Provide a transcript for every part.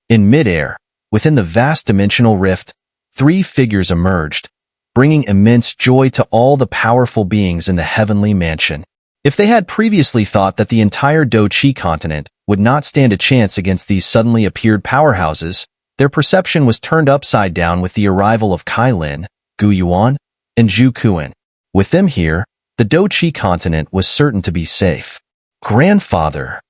In midair, within the vast dimensional rift, three figures emerged, bringing immense joy to all the powerful beings in the heavenly mansion. If they had previously thought that the entire Do-Chi continent would not stand a chance against these suddenly appeared powerhouses, their perception was turned upside down with the arrival of Kai Lin, Gu Yuan, and Zhu Kuan. With them here, the Do-Chi continent was certain to be safe. Grandfather.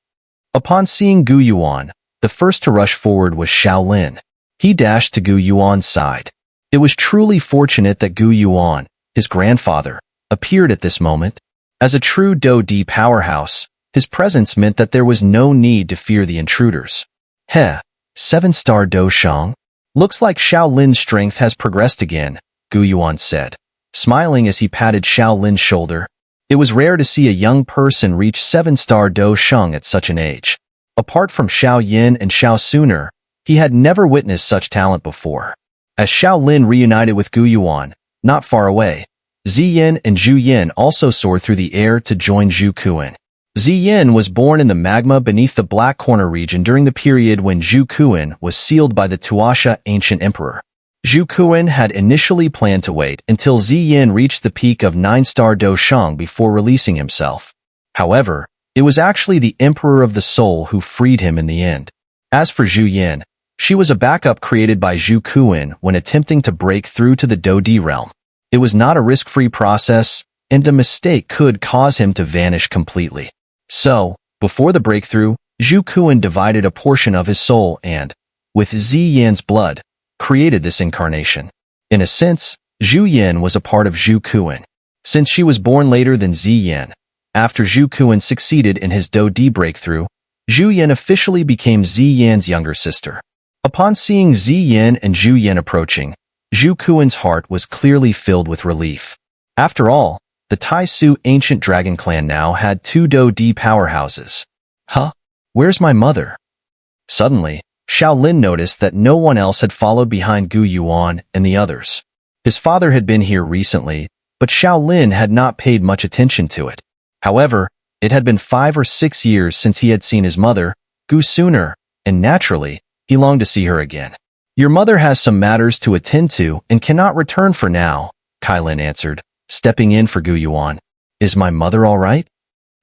Upon seeing Gu Yuan, the first to rush forward was Xiao Lin. He dashed to Gu Yuan's side. It was truly fortunate that Gu Yuan, his grandfather, appeared at this moment. As a true Do-Di powerhouse, his presence meant that there was no need to fear the intruders. Heh, 7-star Do Shang? Looks like Xiao Lin's strength has progressed again, Gu Yuan said, smiling as he patted Xiao Lin's shoulder. It was rare to see a young person reach 7-star Do Shang at such an age. Apart from Xiao Yin and Xiao Xun'er, he had never witnessed such talent before. As Xiao Lin reunited with Gu Yuan, not far away, Ziyin and Zhu Yin also soared through the air to join Zhu Kuan. Ziyin was born in the magma beneath the Black Corner region during the period when Zhu Kuan was sealed by the Tuasha ancient emperor. Zhu Kuan had initially planned to wait until Ziyin reached the peak of 9-star Do Shang before releasing himself. However, it was actually the Emperor of the Soul who freed him in the end. As for Zhu Yin, she was a backup created by Zhu Kuan when attempting to break through to the Do-Di realm. It was not a risk-free process, and a mistake could cause him to vanish completely. So, before the breakthrough, Zhu Kuan divided a portion of his soul and, with Ziyin's blood, created this incarnation. In a sense, Zhu Yin was a part of Zhu Kuan. Since she was born later than Ziyin, after Zhu Kuan succeeded in his Do-Di breakthrough, Zhu Yin officially became Ziyin's younger sister. Upon seeing Ziyin and Zhu Yin approaching, Zhu Kuan's heart was clearly filled with relief. After all, the Tai Su ancient dragon clan now had 2 Do-Di powerhouses. Huh? Where's my mother? Suddenly, Xiao Lin noticed that no one else had followed behind Gu Yuan and the others. His father had been here recently, but Xiao Lin had not paid much attention to it. However, it had been 5 or 6 years since he had seen his mother, Gu Xun'er, and naturally, he longed to see her again. Your mother has some matters to attend to and cannot return for now, Kai Lin answered, stepping in for Gu Yuan. Is my mother all right?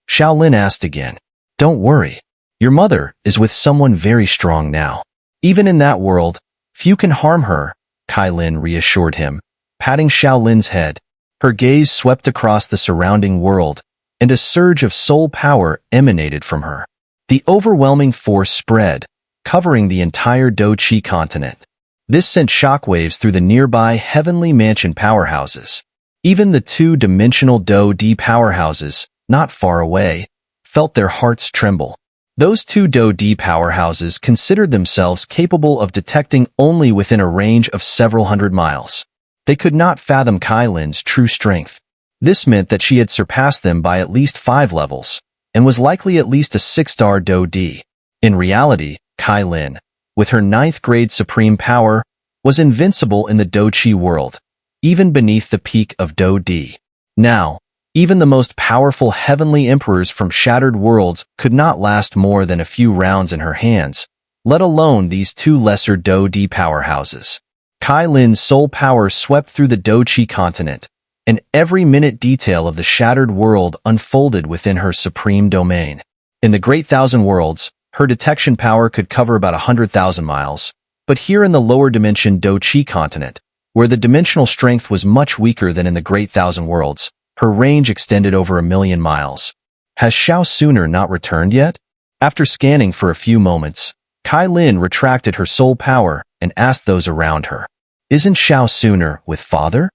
Xiao Lin asked again. Don't worry. Your mother is with someone very strong now. Even in that world, few can harm her, Kai Lin reassured him, patting Xiao Lin's head. Her gaze swept across the surrounding world, and a surge of soul power emanated from her. The overwhelming force spread, covering the entire Do-Chi continent. This sent shockwaves through the nearby heavenly mansion powerhouses. Even the 2-dimensional Do-Di powerhouses, not far away, felt their hearts tremble. Those 2 Do-Di powerhouses considered themselves capable of detecting only within a range of several hundred miles. They could not fathom Kai Lin's true strength. This meant that she had surpassed them by at least 5 levels, and was likely at least a 6-star Do-Di. In reality, Kai Lin, with her 9th-grade supreme power, was invincible in the Do-Chi world, even beneath the peak of Do-Di. Now, even the most powerful heavenly emperors from shattered worlds could not last more than a few rounds in her hands, let alone these 2 lesser Do-Di powerhouses. Kai Lin's soul power swept through the Do-Chi continent, and every minute detail of the shattered world unfolded within her supreme domain. In the Great Thousand Worlds, her detection power could cover about 100,000 miles, but here in the lower dimension Do-Chi continent, where the dimensional strength was much weaker than in the Great Thousand Worlds, her range extended over 1,000,000 miles. Has Xiao Xun'er not returned yet? After scanning for a few moments, Kai Lin retracted her soul power and asked those around her, Isn't Xiao Xun'er with father?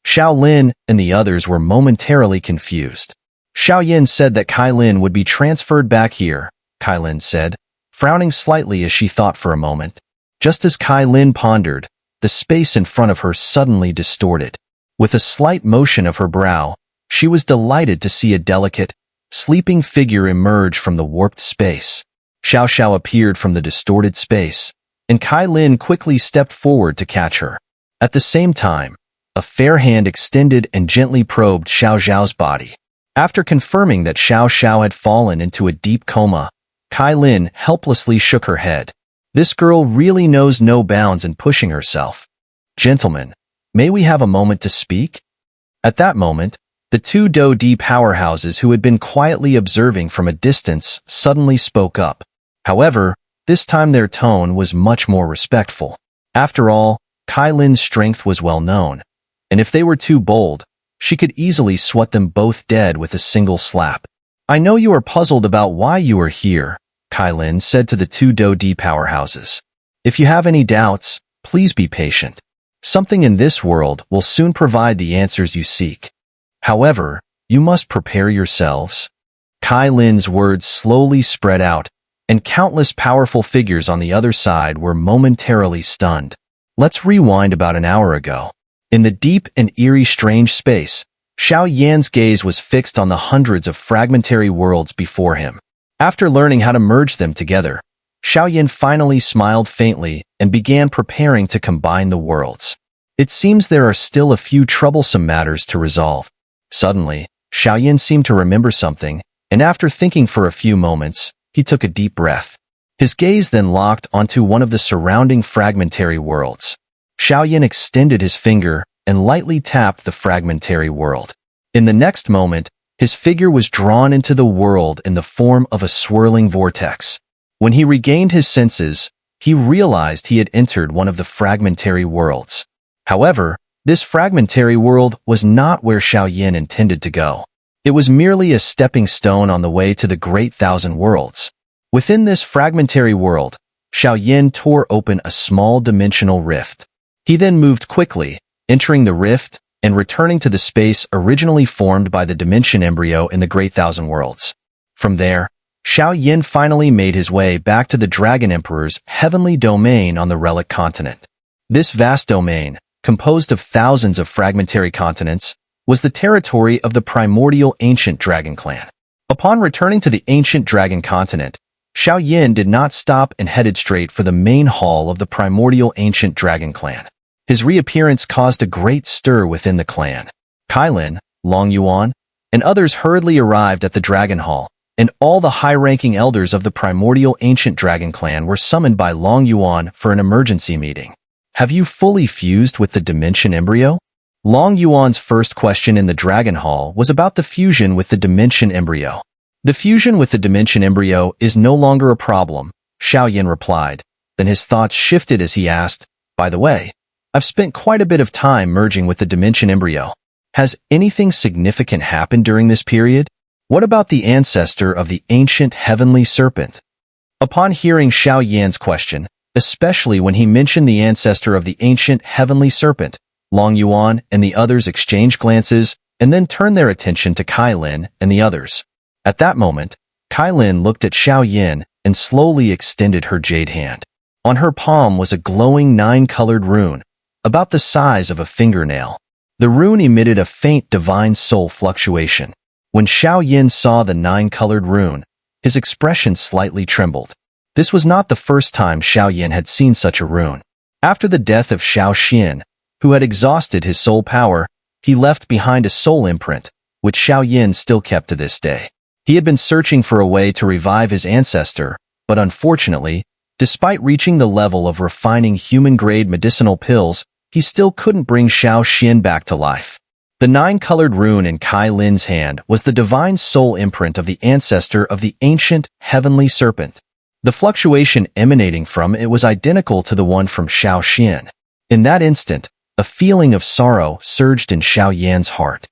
Xiao Lin and the others were momentarily confused. Xiao Yin said that Kai Lin would be transferred back here, Kai Lin said, frowning slightly as she thought for a moment. Just as Kai Lin pondered, the space in front of her suddenly distorted. With a slight motion of her brow, she was delighted to see a delicate, sleeping figure emerge from the warped space. Xiao Xiao appeared from the distorted space, and Kai Lin quickly stepped forward to catch her. At the same time, a fair hand extended and gently probed Xiao Xiao's body. After confirming that Xiao Xiao had fallen into a deep coma, Kai Lin helplessly shook her head. This girl really knows no bounds in pushing herself. Gentlemen, may we have a moment to speak? At that moment, the two Do-D powerhouses who had been quietly observing from a distance suddenly spoke up. However, this time their tone was much more respectful. After all, Kai Lin's strength was well known, and if they were too bold, she could easily swat them both dead with a single slap. I know you are puzzled about why you are here, Kai Lin said to the two Do-D powerhouses. If you have any doubts, please be patient. Something in this world will soon provide the answers you seek. However, you must prepare yourselves. Kai Lin's words slowly spread out, and countless powerful figures on the other side were momentarily stunned. Let's rewind about an hour ago. In the deep and eerie strange space, Xiao Yan's gaze was fixed on the hundreds of fragmentary worlds before him. After learning how to merge them together, Xiao Yan finally smiled faintly and began preparing to combine the worlds. It seems there are still a few troublesome matters to resolve. Suddenly, Xiao Yan seemed to remember something, and after thinking for a few moments, he took a deep breath. His gaze then locked onto one of the surrounding fragmentary worlds. Xiao Yan extended his finger and lightly tapped the fragmentary world. In the next moment, his figure was drawn into the world in the form of a swirling vortex. When he regained his senses, he realized he had entered one of the fragmentary worlds. However, this fragmentary world was not where Xiao Yan intended to go. It was merely a stepping stone on the way to the Great Thousand Worlds. Within this fragmentary world, Xiao Yan tore open a small dimensional rift. He then moved quickly, entering the rift and returning to the space originally formed by the dimension embryo in the Great Thousand Worlds. From there, Xiao Yan finally made his way back to the Dragon Emperor's heavenly domain on the Relic Continent. This vast domain, composed of thousands of fragmentary continents, was the territory of the primordial ancient dragon clan. Upon returning to the ancient dragon continent, Xiao Yan did not stop and headed straight for the main hall of the primordial ancient dragon clan. His reappearance caused a great stir within the clan. Kai Lin, Long Yuan, and others hurriedly arrived at the dragon hall, and all the high-ranking elders of the primordial ancient dragon clan were summoned by Long Yuan for an emergency meeting. Have you fully fused with the dimension embryo? Long Yuan's first question in the Dragon Hall was about the fusion with the dimension embryo. The fusion with the dimension embryo is no longer a problem, Xiao Yan replied. Then his thoughts shifted as he asked, by the way, I've spent quite a bit of time merging with the dimension embryo. Has anything significant happened during this period? What about the ancestor of the ancient heavenly serpent? Upon hearing Xiao Yan's question, especially when he mentioned the ancestor of the ancient heavenly serpent, Long Yuan and the others exchanged glances and then turned their attention to Kai Lin and the others. At that moment, Kai Lin looked at Xiao Yan and slowly extended her jade hand. On her palm was a glowing 9-colored rune, about the size of a fingernail. The rune emitted a faint divine soul fluctuation. When Xiao Yan saw the 9-colored rune, his expression slightly trembled. This was not the first time Xiao Yan had seen such a rune. After the death of Xiao Xian, who had exhausted his soul power, he left behind a soul imprint, which Xiao Yan still kept to this day. He had been searching for a way to revive his ancestor, but unfortunately, despite reaching the level of refining human-grade medicinal pills, he still couldn't bring Xiao Xian back to life. The 9-colored rune in Kai Lin's hand was the divine soul imprint of the ancestor of the ancient heavenly serpent. The fluctuation emanating from it was identical to the one from Xiao Xian. In that instant, a feeling of sorrow surged in Xiao Yan's heart.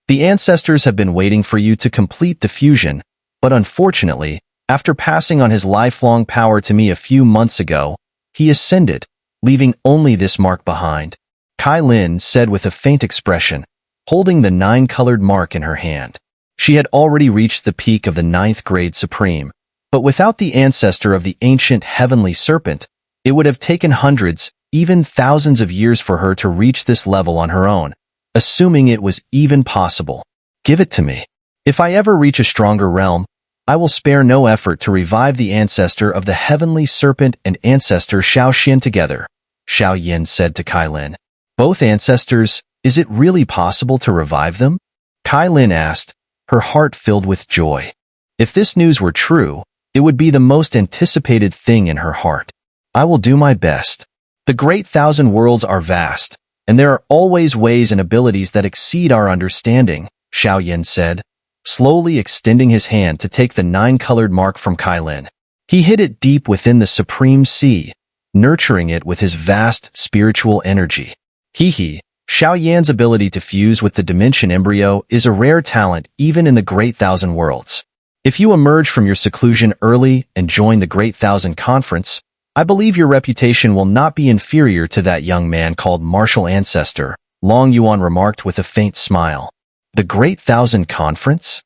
The ancestors have been waiting for you to complete the fusion, but unfortunately, after passing on his lifelong power to me a few months ago, he ascended, leaving only this mark behind. Kai Lin said with a faint expression, holding the 9-colored mark in her hand. She had already reached the peak of the 9th grade supreme, but without the ancestor of the ancient heavenly serpent, it would have taken hundreds, even thousands of years for her to reach this level on her own, assuming it was even possible. Give it to me. If I ever reach a stronger realm, I will spare no effort to revive the ancestor of the heavenly serpent and ancestor Xiao Xian together, Xiao Yan said to Kai Lin. Both ancestors, is it really possible to revive them? Kai Lin asked, her heart filled with joy. If this news were true, it would be the most anticipated thing in her heart. I will do my best. The great thousand worlds are vast, and there are always ways and abilities that exceed our understanding, Xiao said, slowly extending his hand to take the nine-colored mark from Kailin. He hid it deep within the Supreme Sea, nurturing it with his vast spiritual energy. Xiao ability to fuse with the dimension embryo is a rare talent even in the Great Thousand Worlds. If you emerge from your seclusion early and join the Great Thousand Conference, I believe your reputation will not be inferior to that young man called Martial Ancestor, Long Yuan remarked with a faint smile. The Great Thousand Conference?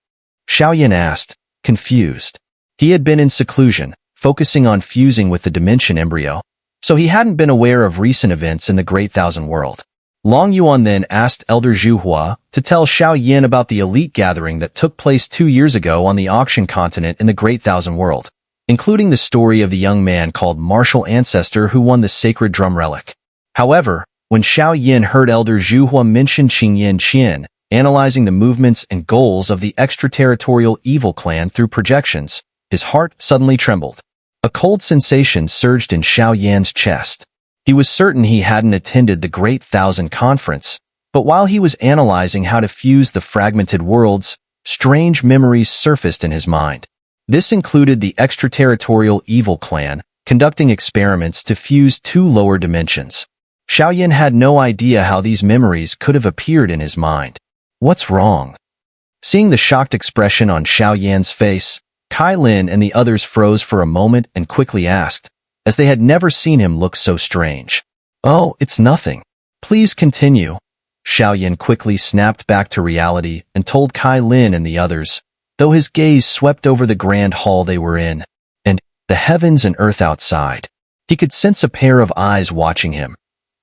Xiao asked, confused. He had been in seclusion, focusing on fusing with the dimension embryo, so he hadn't been aware of recent events in the Great Thousand World. Long Yuan then asked Elder Zhuhua to tell Xiao about the elite gathering that took place 2 years ago on the Auction Continent in the Great Thousand World, including the story of the young man called Martial Ancestor who won the sacred drum relic. However, when Xiao heard Elder Zhuhua mention Qingyan Qian, analyzing the movements and goals of the extraterritorial evil clan through projections, his heart suddenly trembled. A cold sensation surged in Xiao chest. He was certain he hadn't attended the Great Thousand Conference, but while he was analyzing how to fuse the fragmented worlds, strange memories surfaced in his mind. This included the extraterritorial evil clan conducting experiments to fuse 2 lower dimensions. Xiao had no idea how these memories could have appeared in his mind. What's wrong? Seeing the shocked expression on Xiao face, Kailin and the others froze for a moment and quickly asked, as they had never seen him look so strange. Oh, it's nothing. Please continue. Xiao quickly snapped back to reality and told Kailin and the others, though his gaze swept over the grand hall they were in, and the heavens and earth outside. He could sense a pair of eyes watching him.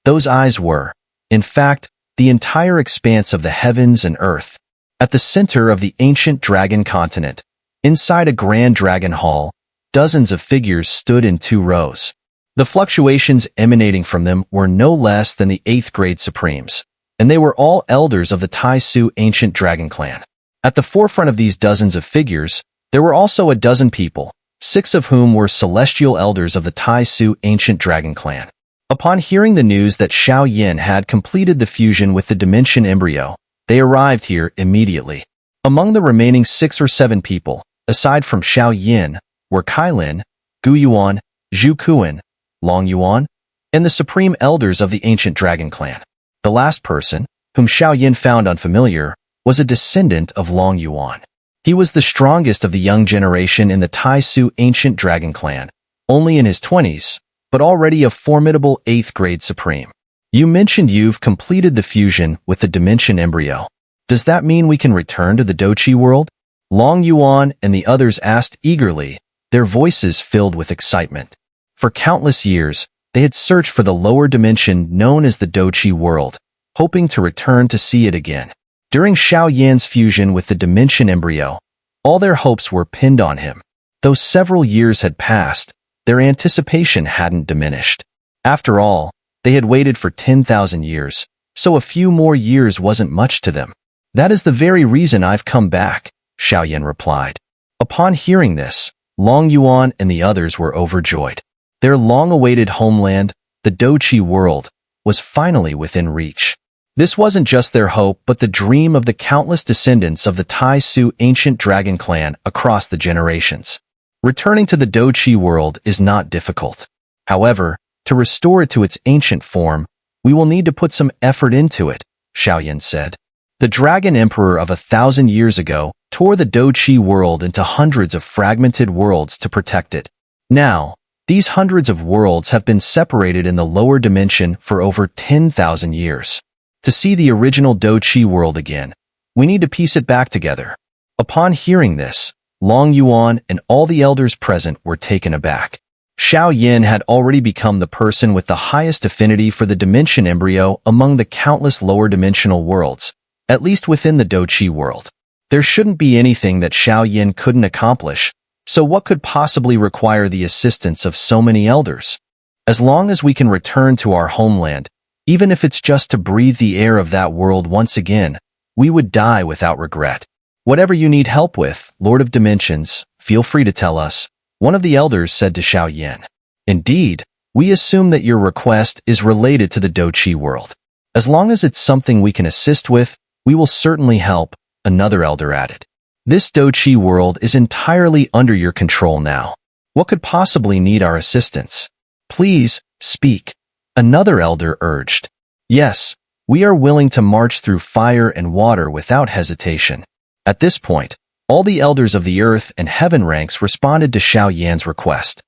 Those eyes were, in fact, the entire expanse of the heavens and earth. At the center of the ancient dragon continent, inside a grand dragon hall, dozens of figures stood in 2 rows. The fluctuations emanating from them were no less than the 8th grade Supremes, and they were all elders of the Tai Su ancient dragon clan. At the forefront of these dozens of figures, there were also a dozen people, 6 of whom were celestial elders of the Tai Su ancient dragon clan. Upon hearing the news that Xiao had completed the fusion with the dimension embryo, they arrived here immediately. Among the remaining 6 or 7 people, aside from Xiao were Kailin, Gu Yuan, Zhu Kuan, Long Yuan, and the supreme elders of the ancient dragon clan. The last person, whom Xiao found unfamiliar, was a descendant of Long Yuan. He was the strongest of the young generation in the Tai Su ancient dragon clan, only in his 20s, but already a formidable 8th grade supreme. You mentioned you've completed the fusion with the dimension embryo. Does that mean we can return to the Dochi world? Long Yuan and the others asked eagerly, their voices filled with excitement. For countless years, they had searched for the lower dimension known as the Dochi world, hoping to return to see it again. During Xiao fusion with the dimension embryo, all their hopes were pinned on him. Though several years had passed, their anticipation hadn't diminished. After all, they had waited for 10,000 years, so a few more years wasn't much to them. That is the very reason I've come back, Xiao replied. Upon hearing this, Long Yuan and the others were overjoyed. Their long-awaited homeland, the Dochi world, was finally within reach. This wasn't just their hope, but the dream of the countless descendants of the Tai Su ancient dragon clan across the generations. Returning to the Dochi world is not difficult. However, to restore it to its ancient form, we will need to put some effort into it, Xiao said. The Dragon Emperor of 1,000 years ago tore the Dochi world into hundreds of fragmented worlds to protect it. Now, these hundreds of worlds have been separated in the lower dimension for over 10,000 years. To see the original Dochi world again, we need to piece it back together. Upon hearing this, Long Yuan and all the elders present were taken aback. Xiao had already become the person with the highest affinity for the dimension embryo among the countless lower dimensional worlds, at least within the Dochi world. There shouldn't be anything that Xiao couldn't accomplish, so what could possibly require the assistance of so many elders? As long as we can return to our homeland, even if it's just to breathe the air of that world once again, we would die without regret. Whatever you need help with, Lord of Dimensions, feel free to tell us, one of the elders said to Xiao. Indeed, We assume that your request is related to the Doqi world. As long as it's something we can assist with, we will certainly help, another elder added. This Doqi world is entirely under your control now. What could possibly need our assistance? Please, speak, another elder urged. Yes, we are willing to march through fire and water without hesitation. At this point, all the elders of the earth and heaven ranks responded to Xiao Yan's request.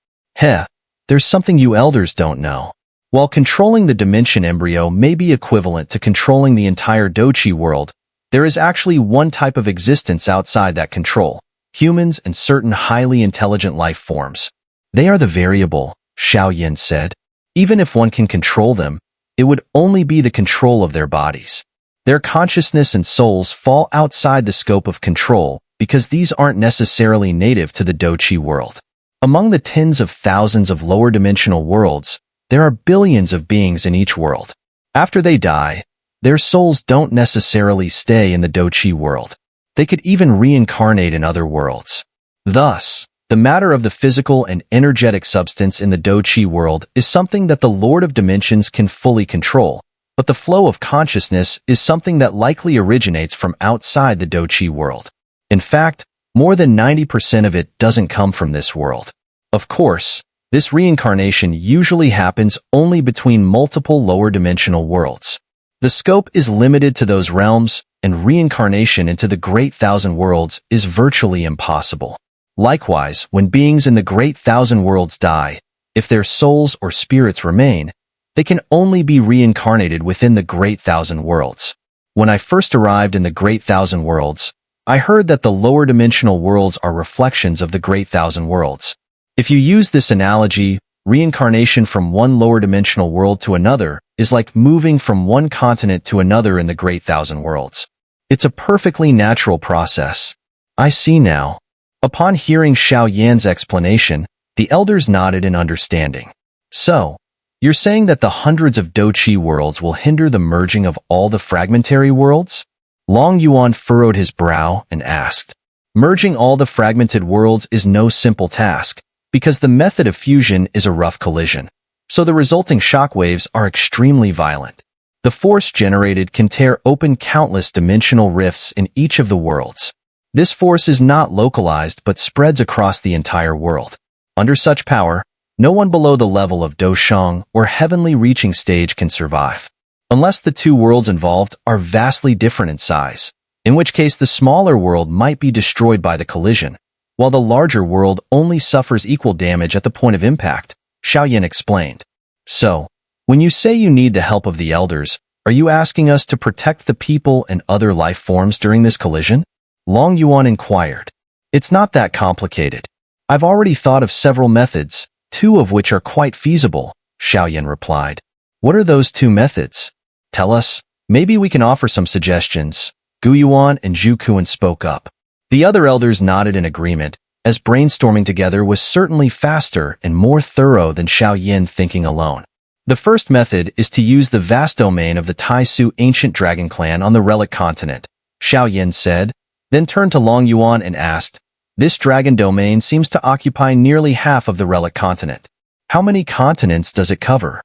There's something you elders don't know. While controlling the dimension embryo may be equivalent to controlling the entire Doqi world, there is actually one type of existence outside that control: humans and certain highly intelligent life forms. They are the variable, Xiao Yan said. Even if one can control them, it would only be the control of their bodies. Their consciousness and souls fall outside the scope of control because these aren't necessarily native to the Doqi world. Among the tens of thousands of lower dimensional worlds, there are billions of beings in each world. After they die, their souls don't necessarily stay in the Doqi world. They could even reincarnate in other worlds. Thus, the matter of the physical and energetic substance in the Doqi world is something that the Lord of Dimensions can fully control, but the flow of consciousness is something that likely originates from outside the Doqi world. In fact, more than 90% of it doesn't come from this world. Of course, this reincarnation usually happens only between multiple lower dimensional worlds. The scope is limited to those realms, and reincarnation into the Great Thousand Worlds is virtually impossible. Likewise, when beings in the Great Thousand Worlds die, if their souls or spirits remain, they can only be reincarnated within the Great Thousand Worlds. When I first arrived in the Great Thousand Worlds, I heard that the lower dimensional worlds are reflections of the Great Thousand Worlds. If you use this analogy, reincarnation from one lower dimensional world to another is like moving from one continent to another in the Great Thousand Worlds. It's a perfectly natural process. I see now. Upon hearing Xiao Yan's explanation, the elders nodded in understanding. So, you're saying that the hundreds of Doqi worlds will hinder the merging of all the fragmentary worlds? Long Yuan furrowed his brow and asked. Merging all the fragmented worlds is no simple task, because the method of fusion is a rough collision, so the resulting shockwaves are extremely violent. The force generated can tear open countless dimensional rifts in each of the worlds. This force is not localized but spreads across the entire world. Under such power, no one below the level of Doshang or heavenly reaching stage can survive. Unless the two worlds involved are vastly different in size, in which case the smaller world might be destroyed by the collision, while the larger world only suffers equal damage at the point of impact, Xiao Yan explained. So, when you say you need the help of the elders, are you asking us to protect the people and other life forms during this collision? Long Yuan inquired. It's not that complicated. I've already thought of several methods, two of which are quite feasible, Xiao Yan replied. What are those two methods? Tell us. Maybe we can offer some suggestions. Gu Yuan and Zhu Kuan spoke up. The other elders nodded in agreement, as brainstorming together was certainly faster and more thorough than Xiao Yan thinking alone. The first method is to use the vast domain of the Taisu ancient dragon clan on the relic continent, Xiao Yan said, then turned to Long Yuan and asked, This dragon domain seems to occupy nearly half of the relic continent. How many continents does it cover?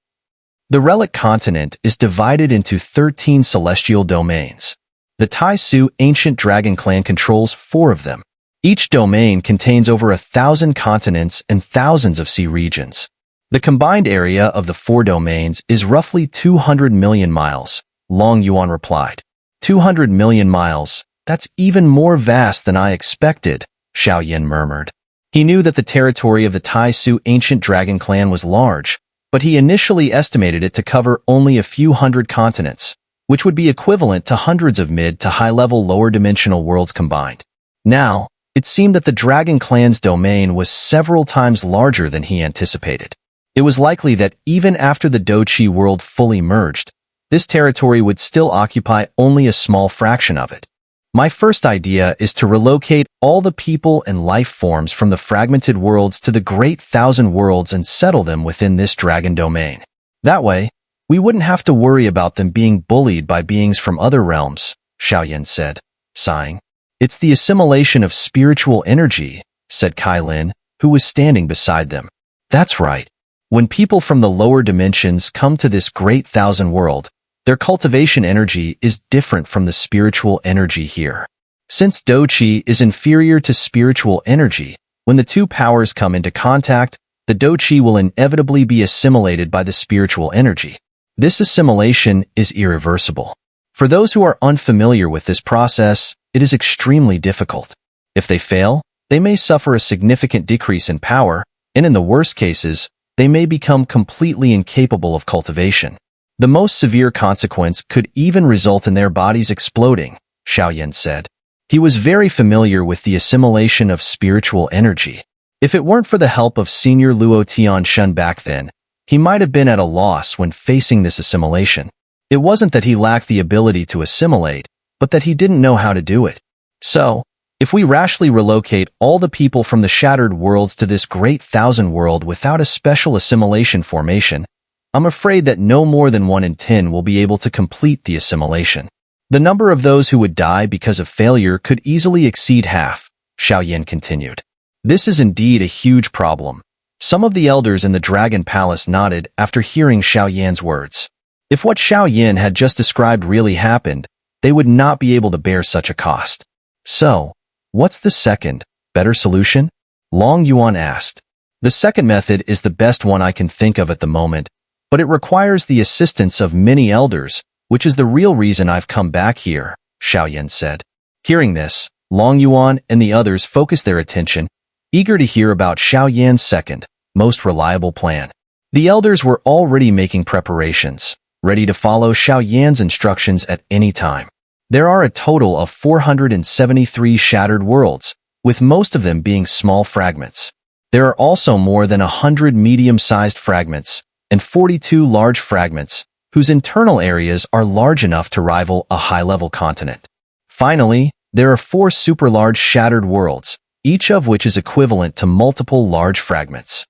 The relic continent is divided into 13 celestial domains. The Taisu ancient dragon clan controls 4 of them. Each domain contains over 1,000 continents and thousands of sea regions. The combined area of the 4 domains is roughly 200 million miles, Long Yuan replied. 200 million miles, that's even more vast than I expected, Xiao Yan murmured. He knew that the territory of the Taisu ancient dragon clan was large, but he initially estimated it to cover only a few hundred continents, which would be equivalent to hundreds of mid to high-level lower dimensional worlds combined. Now, it seemed that the dragon clan's domain was several times larger than he anticipated. It was likely that even after the Doqi world fully merged, this territory would still occupy only a small fraction of it. My first idea is to relocate all the people and life forms from the fragmented worlds to the Great Thousand Worlds and settle them within this dragon domain. That way, we wouldn't have to worry about them being bullied by beings from other realms, Xiao Yan said, sighing. It's the assimilation of spiritual energy, said Kai Lin, who was standing beside them. That's right. When people from the lower dimensions come to this great thousand world, their cultivation energy is different from the spiritual energy here. Since Do-Chi is inferior to spiritual energy, when the two powers come into contact, the Do-Chi will inevitably be assimilated by the spiritual energy. This assimilation is irreversible. For those who are unfamiliar with this process, it is extremely difficult. If they fail, they may suffer a significant decrease in power, and in the worst cases, they may become completely incapable of cultivation. The most severe consequence could even result in their bodies exploding, Xiao said. He was very familiar with the assimilation of spiritual energy. If it weren't for the help of Senior Luo Tianshun back then, he might have been at a loss when facing this assimilation. It wasn't that he lacked the ability to assimilate, but that he didn't know how to do it. So, if we rashly relocate all the people from the shattered worlds to this great thousand world without a special assimilation formation, I'm afraid that no more than 1 in 10 will be able to complete the assimilation. The number of those who would die because of failure could easily exceed half, Xiao continued. This is indeed a huge problem. Some of the elders in the Dragon Palace nodded after hearing Xiao words. If what Xiao had just described really happened, they would not be able to bear such a cost. So, what's the second, better solution? Long Yuan asked. The second method is the best one I can think of at the moment, but it requires the assistance of many elders, which is the real reason I've come back here, Xiao said. Hearing this, Long Yuan and the others focused their attention, eager to hear about Xiao second, most reliable plan. The elders were already making preparations, ready to follow Xiao instructions at any time. There are a total of 473 shattered worlds, with most of them being small fragments. There are also more than 100 medium-sized fragments and 42 large fragments, whose internal areas are large enough to rival a high-level continent. Finally, there are 4 super-large shattered worlds, each of which is equivalent to multiple large fragments.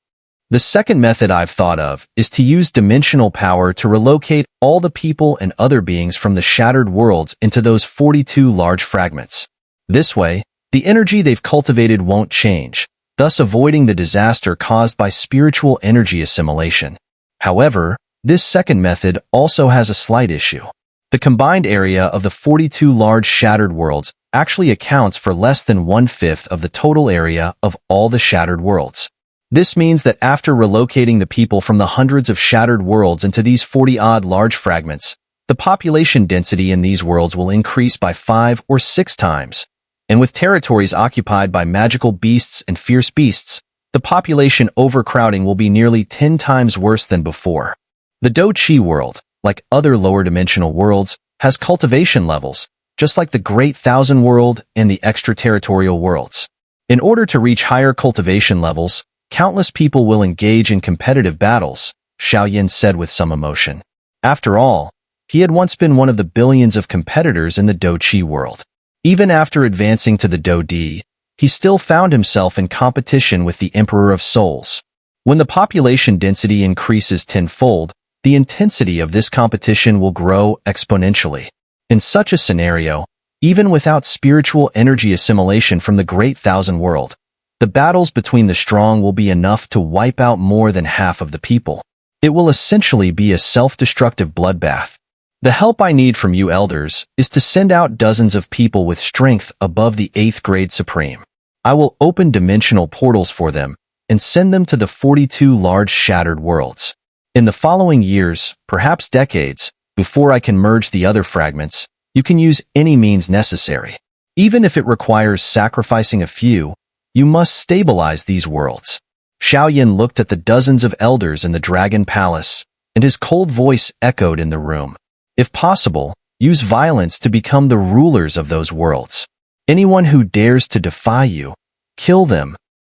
The second method I've thought of is to use dimensional power to relocate all the people and other beings from the shattered worlds into those 42 large fragments. This way, the energy they've cultivated won't change, thus avoiding the disaster caused by spiritual energy assimilation. However, this second method also has a slight issue. The combined area of the 42 large shattered worlds actually accounts for less than 1/5 of the total area of all the shattered worlds. This means that after relocating the people from the hundreds of shattered worlds into these 40-odd large fragments, the population density in these worlds will increase by 5 or 6 times. And with territories occupied by magical beasts and fierce beasts, the population overcrowding will be nearly 10 times worse than before. The Do-Chi world, like other lower-dimensional worlds, has cultivation levels, just like the Great Thousand World and the extraterritorial worlds. In order to reach higher cultivation levels, countless people will engage in competitive battles, Xiao said with some emotion. After all, he had once been one of the billions of competitors in the Do-Chi world. Even after advancing to the Do-Di, he still found himself in competition with the Emperor of Souls. When the population density increases tenfold, the intensity of this competition will grow exponentially. In such a scenario, even without spiritual energy assimilation from the Great Thousand World, the battles between the strong will be enough to wipe out more than half of the people. It will essentially be a self-destructive bloodbath. The help I need from you elders is to send out dozens of people with strength above the 8th grade supreme. I will open dimensional portals for them and send them to the 42 large shattered worlds. In the following years, perhaps decades, before I can merge the other fragments, you can use any means necessary. Even if it requires sacrificing a few, you must stabilize these worlds. Xiao looked at the dozens of elders in the Dragon Palace, and his cold voice echoed in the room. If possible, use violence to become the rulers of those worlds. Anyone who dares to defy you, kill them,